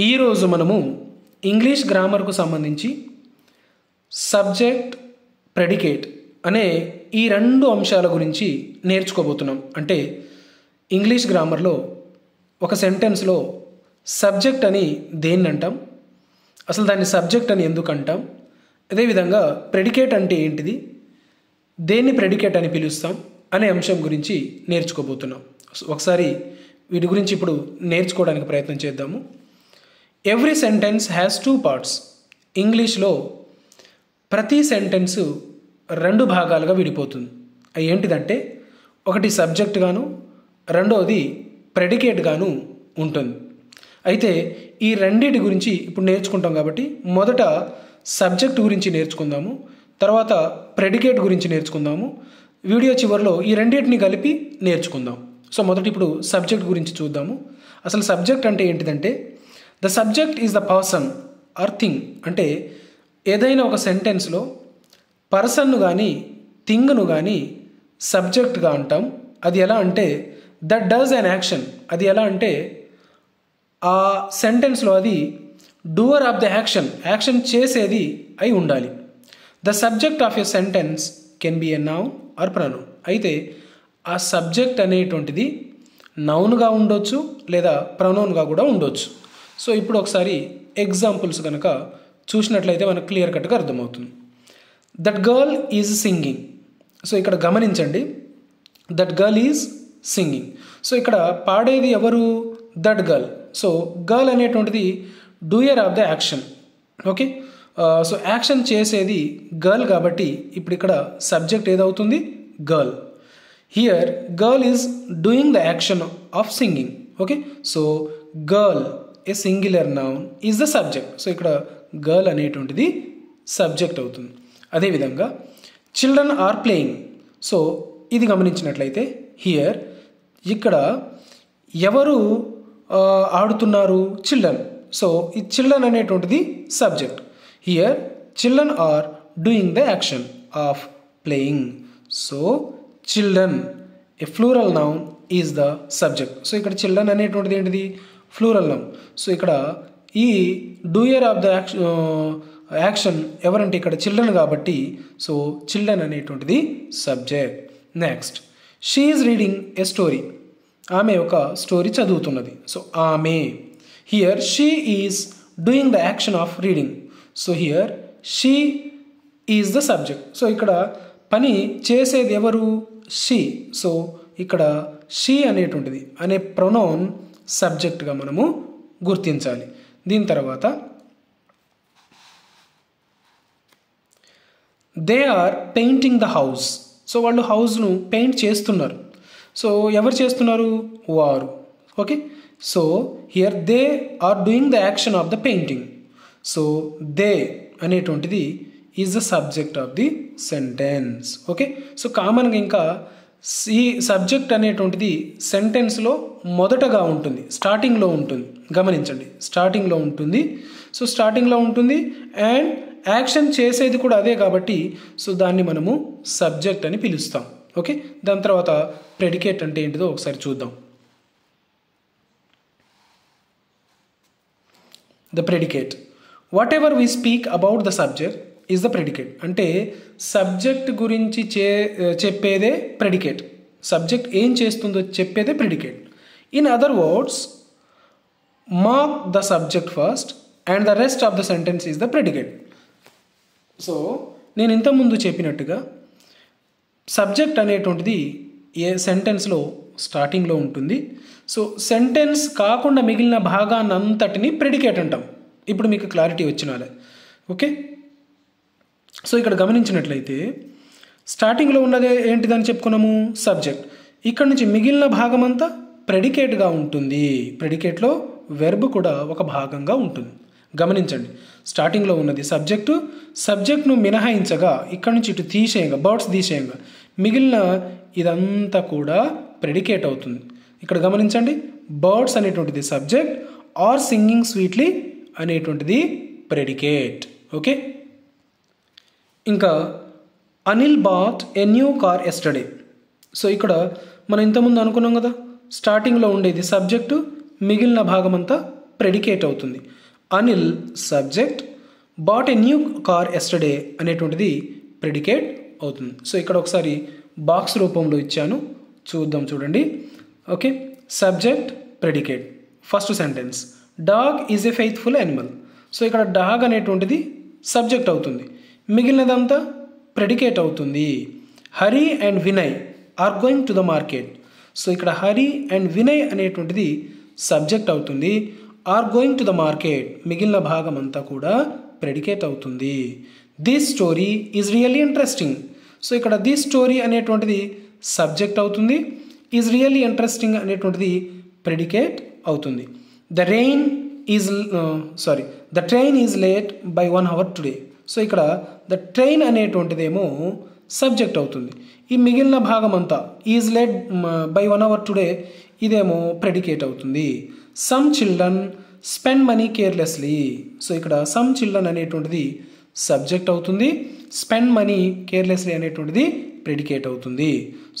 ఈరోజు మనము ఇంగ్లీష్ గ్రామర్కు సంబంధించి సబ్జెక్ట్, ప్రెడికేట్ అనే ఈ రెండు అంశాల గురించి నేర్చుకోబోతున్నాం. అంటే ఇంగ్లీష్ గ్రామర్లో ఒక సెంటెన్స్లో సబ్జెక్ట్ అని దేన్ని అంటాం, అసలు దాన్ని సబ్జెక్ట్ అని ఎందుకు అంటాం, అదేవిధంగా ప్రెడికేట్ అంటే ఏంటిది, దేన్ని ప్రెడికేట్ అని పిలుస్తాం అనే అంశం గురించి నేర్చుకోబోతున్నాం. ఒకసారి వీటి గురించి ఇప్పుడు నేర్చుకోవడానికి ప్రయత్నం చేద్దాము. Every sentence has two parts. ఇంగ్లీష్లో ప్రతి సెంటెన్సు రెండు భాగాలుగా విడిపోతుంది. అవి ఏంటిదంటే ఒకటి సబ్జెక్ట్ గాను, రెండవది ప్రెడికేట్ గాను ఉంటుంది. అయితే ఈ రెండింటి గురించి ఇప్పుడు నేర్చుకుంటాం కాబట్టి మొదట సబ్జెక్ట్ గురించి నేర్చుకుందాము, తర్వాత ప్రెడికేట్ గురించి నేర్చుకుందాము. వీడియో చివరిలో ఈ రెండింటిని కలిపి నేర్చుకుందాం. సో మొదట ఇప్పుడు సబ్జెక్ట్ గురించి చూద్దాము. అసలు సబ్జెక్ట్ అంటే ఏంటిదంటే the subject is the person are thing. అంటే ఏదైనా ఒక సెంటెన్స్లో పర్సన్ను కానీ థింగ్ను కానీ సబ్జెక్ట్గా అంటాం. అది ఎలా అంటే దట్ డస్ అన్ యాక్షన్. అది ఎలా అంటే ఆ సెంటెన్స్లో అది డూవర్ ఆఫ్ ద యాక్షన్ చేసేది అయి ఉండాలి. The subject of a sentence can be a noun are pronoun. అయితే ఆ సబ్జెక్ట్ అనేటువంటిది నౌన్గా ఉండొచ్చు లేదా ప్రొనౌన్గా కూడా ఉండొచ్చు. సో ఇప్పుడు ఒకసారి ఎగ్జాంపుల్స్ కనుక చూసినట్లయితే మనకు క్లియర్ కట్గా అర్థమవుతుంది. That girl is singing. So ఇక్కడ గమనించండి, that girl is singing. So ఇక్కడ పాడేది ఎవరు? That girl. సో గర్ల్ అనేటువంటిది doer of the action. Okay, so action చేసేది గర్ల్ కాబట్టి ఇప్పుడు ఇక్కడ సబ్జెక్ట్ ఏదవుతుంది? Girl. Here girl is doing the action of singing. Okay, so girl a singular noun is the subject. So ఇక్కడ girl అనేటువంటిది subject అవుతుంది. అదేవిధంగా చిల్డ్రన్ ఆర్ ప్లేయింగ్. సో ఇది గమనించినట్లయితే హియర్ ఇక్కడ ఎవరు ఆడుతున్నారు? చిల్డ్రన్. సో ఈ చిల్డ్రన్ అనేటువంటిది subject. Here children are doing the action of playing. So children a plural noun is the subject. So ఇక్కడ చిల్డ్రన్ అనేటువంటిది ఏంటిది? Plural noun. సో ఇక్కడ ఈ డూయర్ ఆఫ్ ద యాక్షన్ ఎవరంటే ఇక్కడ చిల్డ్రన్ కాబట్టి సో చిల్డ్రన్ అనేటువంటిది subject. Next, she is reading A story. ఆమె ఒక స్టోరీ చదువుతున్నది. సో ఆమె. Here she is doing the action of reading. So here she is the subject. So ఇక్కడ పని చేసేది ఎవరు? షీ. సో ఇక్కడ షీ అనేటువంటిది అనే ప్రొనౌన్ సబ్జెక్ట్గా మనము గుర్తించాలి. దీని తర్వాత they are painting the house. So వాళ్ళు హౌస్ను పెయింట్ చేస్తున్నారు. సో ఎవరు చేస్తున్నారు? వారు. Okay, so here they are doing the action of the painting. So they అనేటువంటిది is the subject of the sentence. Okay, so కామన్గా ఇంకా ఈ సబ్జెక్ట్ అనేటువంటిది సెంటెన్స్లో మొదటగా ఉంటుంది, స్టార్టింగ్లో ఉంటుంది. గమనించండి, స్టార్టింగ్లో ఉంటుంది. సో స్టార్టింగ్లో ఉంటుంది అండ్ యాక్షన్ చేసేది కూడా అదే కాబట్టి సో దాన్ని మనము సబ్జెక్ట్ అని పిలుస్తాం. ఓకే, దాని తర్వాత ప్రెడికేట్ అంటే ఏంటిదో ఒకసారి చూద్దాం. The predicate, what ever we speak about the subject is the predicate. అంటే సబ్జెక్ట్ గురించి చెప్పేదే ప్రెడికేట్. సబ్జెక్ట్ ఏం చేస్తుందో చెప్పేదే predicate. In other words, mark the subject first and the rest of the sentence is the predicate. So నేను ఇంతకుముందు చెప్పినట్టుగా subject అనేటువంటిది ఏ సెంటెన్స్లో స్టార్టింగ్లో ఉంటుంది. సో సెంటెన్స్ కాకుండా మిగిలిన భాగాన్ని అంతటిని ప్రెడికేట్ అంటాం. ఇప్పుడు మీకు క్లారిటీ వచ్చినాలే. ఓకే, సో ఇక్కడ గమనించినట్లయితే స్టార్టింగ్లో ఉన్నదే ఏంటిదని చెప్పుకున్నాము? సబ్జెక్ట్. ఇక్కడ నుంచి మిగిలిన భాగం అంతా ప్రెడికేట్గా ఉంటుంది. ప్రెడికేట్లో వెర్బ్ కూడా ఒక భాగంగా ఉంటుంది. గమనించండి, స్టార్టింగ్లో ఉన్నది సబ్జెక్టు. సబ్జెక్ట్ను మినహాయించగా ఇక్కడ నుంచి ఇటు తీసేయంగా, బర్డ్స్ తీసేయంగా మిగిలిన ఇదంతా కూడా ప్రెడికేట్ అవుతుంది. ఇక్కడ గమనించండి, బర్డ్స్ అనేటువంటిది సబ్జెక్ట్, ఆర్ సింగింగ్ స్వీట్లీ అనేటువంటిది ప్రెడికేట్. ఓకే, ఇంకా Anil bat a new car yesterday. So ఇక్కడ మనం ఇంతకుముందు అనుకున్నాం కదా, స్టార్టింగ్లో ఉండేది సబ్జెక్టు, మిగిలిన భాగం అంతా ప్రెడికేట్ అవుతుంది. Anil subject, bought a new car yesterday అనేటువంటిది ప్రెడికేట్ అవుతుంది. సో ఇక్కడ ఒకసారి బాక్స్ రూపంలో ఇచ్చాను, చూద్దాం చూడండి. Okay, subject predicate. First sentence, dog is a faithful animal. So ఇక్కడ డాగ్ అనేటువంటిది సబ్జెక్ట్ అవుతుంది, మిగిలినదంతా ప్రెడికేట్ అవుతుంది. Hari and Vinay are going to the market. So ఇక్కడ హరి అండ్ వినయ్ అనేటువంటిది సబ్జెక్ట్ అవుతుంది. Are going to the market, మిగిలిన భాగం అంతా కూడా ప్రెడికేట్ అవుతుంది. This story is really interesting. So ఇక్కడ దిస్ స్టోరీ అనేటువంటిది సబ్జెక్ట్ అవుతుంది, ఈజ్ రియల్లీ ఇంట్రెస్టింగ్ అనేటువంటిది ప్రెడికేట్ అవుతుంది. The train is late by 1 hour today. So ఇక్కడ ద ట్రైన్ అనేటువంటిదేమో సబ్జెక్ట్ అవుతుంది, ఈ మిగిలిన భాగం అంతా is late by 1 hour today ఇదేమో ప్రెడికేట్ అవుతుంది. Some children spend money carelessly. So ఇక్కడ సమ్ చిల్డ్రన్ అనేటువంటిది సబ్జెక్ట్ అవుతుంది, స్పెండ్ మనీ కేర్లెస్లీ అనేటువంటిది ప్రెడికేట్ అవుతుంది.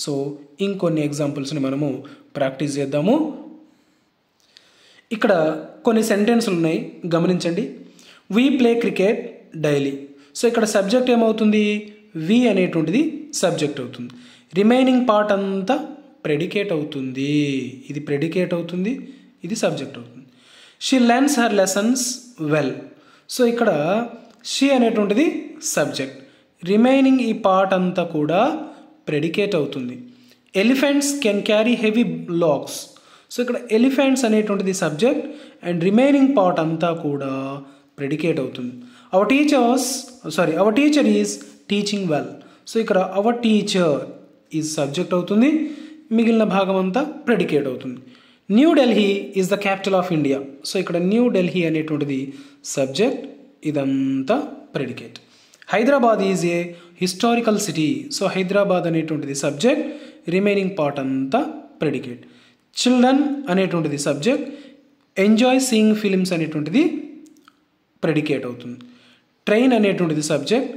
సో ఇంకొన్ని ఎగ్జాంపుల్స్ని మనము ప్రాక్టీస్ చేద్దాము. ఇక్కడ కొన్ని సెంటెన్స్లు ఉన్నాయి, గమనించండి. We play cricket daily. So ఇక్కడ సబ్జెక్ట్ ఏమవుతుంది, వి అనేటువంటిది సబ్జెక్ట్ అవుతుంది, రిమైనింగ్ పార్ట్ అంతా ప్రెడికేట్ అవుతుంది. ఇది ప్రెడికేట్ అవుతుంది, ఇది సబ్జెక్ట్ అవుతుంది. She learns her lessons well. So ఇక్కడ షీ అనేటువంటిది సబ్జెక్ట్, రిమైనింగ్ ఈ పార్ట్ అంతా కూడా ప్రెడికేట్ అవుతుంది. Elephants can carry heavy logs. So ఇక్కడ ఎలిఫెంట్స్ అనేటువంటిది సబ్జెక్ట్ అండ్ రిమైనింగ్ పార్ట్ అంతా కూడా ప్రెడికేట్ అవుతుంది. Our teacher is teaching well. So ఇక్కడ అవర్ టీచర్ ఈజ్ సబ్జెక్ట్ అవుతుంది, మిగిలిన భాగం అంతా ప్రెడికేట్ అవుతుంది. New Delhi is the capital of India. So ఇక్కడ న్యూ ఢిల్లీ అనేటువంటిది సబ్జెక్ట్, ఇదంతా predicate. Hyderabad is a historical city. So Hyderabad అనేటువంటిది సబ్జెక్ట్, రిమైనింగ్ పార్ట్ అంతా ప్రెడికేట్. చిల్డ్రన్ అనేటువంటిది సబ్జెక్ట్, ఎంజాయ్ సీయింగ్ ఫిలిమ్స్ అనేటువంటిది ప్రెడికేట్ అవుతుంది. ట్రైన్ అనేటువంటిది subject,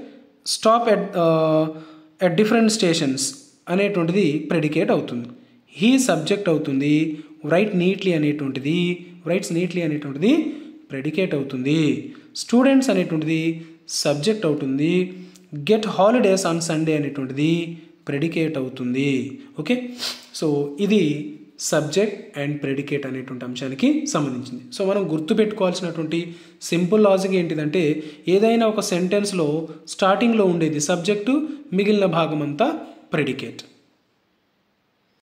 stop at different stations అనేటువంటిది ప్రెడికేట్ అవుతుంది. హీ సబ్జెక్ట్ అవుతుంది, రైట్స్ నీట్లీ అనేటువంటిది ప్రెడికేట్ అవుతుంది. స్టూడెంట్స్ అనేటువంటిది సబ్జెక్ట్ అవుతుంది, గెట్ హాలిడేస్ ఆన్ సండే అనేటువంటిది ప్రెడికేట్ అవుతుంది. ఓకే, సో ఇది సబ్జెక్ట్ అండ్ ప్రెడికేట్ అనేటువంటి అంశానికి సంబంధించింది. సో మనం గుర్తుపెట్టుకోవాల్సినటువంటి సింపుల్ లాజిక్ ఏంటిదంటే, ఏదైనా ఒక సెంటెన్స్లో స్టార్టింగ్లో ఉండేది సబ్జెక్టు, మిగిలిన భాగం అంతా ప్రెడికేట్.